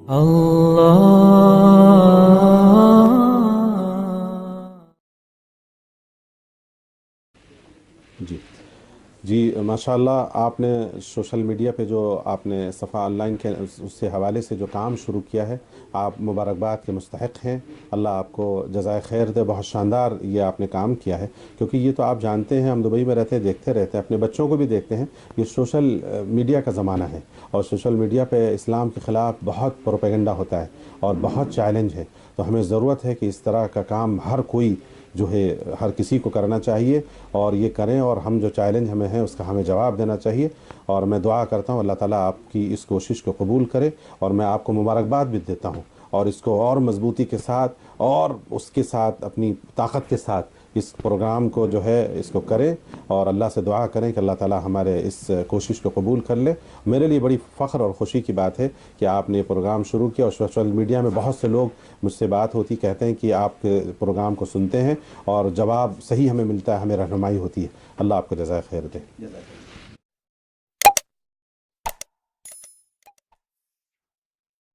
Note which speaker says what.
Speaker 1: جی جی ماشاءاللہ، آپ نے سوشل میڈیا پہ جو آپ نے صفحہ آن لائن کے اس سے حوالے سے جو کام شروع کیا ہے، آپ مبارکباد کے مستحق ہیں۔ اللہ آپ کو جزائے خیر دے، بہت شاندار یہ آپ نے کام کیا ہے، کیونکہ یہ تو آپ جانتے ہیں، ہم دبئی میں رہتے دیکھتے رہتے ہیں، اپنے بچوں کو بھی دیکھتے ہیں، یہ سوشل میڈیا کا زمانہ ہے، اور سوشل میڈیا پہ اسلام کے خلاف بہت پروپیگنڈا ہوتا ہے اور بہت چیلنج ہے۔ تو ہمیں ضرورت ہے کہ اس طرح کا کام ہر کوئی جو ہے، ہر کسی کو کرنا چاہیے، اور یہ کریں، اور ہم جو چیلنج ہمیں ہے اس کا ہمیں جواب دینا چاہیے۔ اور میں دعا کرتا ہوں اللہ تعالیٰ آپ کی اس کوشش کو قبول کرے، اور میں آپ کو مبارکباد بھی دیتا ہوں، اور اس کو اور مضبوطی کے ساتھ اور اس کے ساتھ اپنی طاقت کے ساتھ اس پروگرام کو جو ہے اس کو کریں، اور اللہ سے دعا کریں کہ اللہ تعالیٰ ہمارے اس کوشش کو قبول کر لے۔ میرے لیے بڑی فخر اور خوشی کی بات ہے کہ آپ نے یہ پروگرام شروع کیا، اور سوشل میڈیا میں بہت سے لوگ مجھ سے بات ہوتی، کہتے ہیں کہ آپ کے پروگرام کو سنتے ہیں اور جواب صحیح ہمیں ملتا ہے، ہمیں رہنمائی ہوتی ہے۔ اللہ آپ کو جزائے خیر دے۔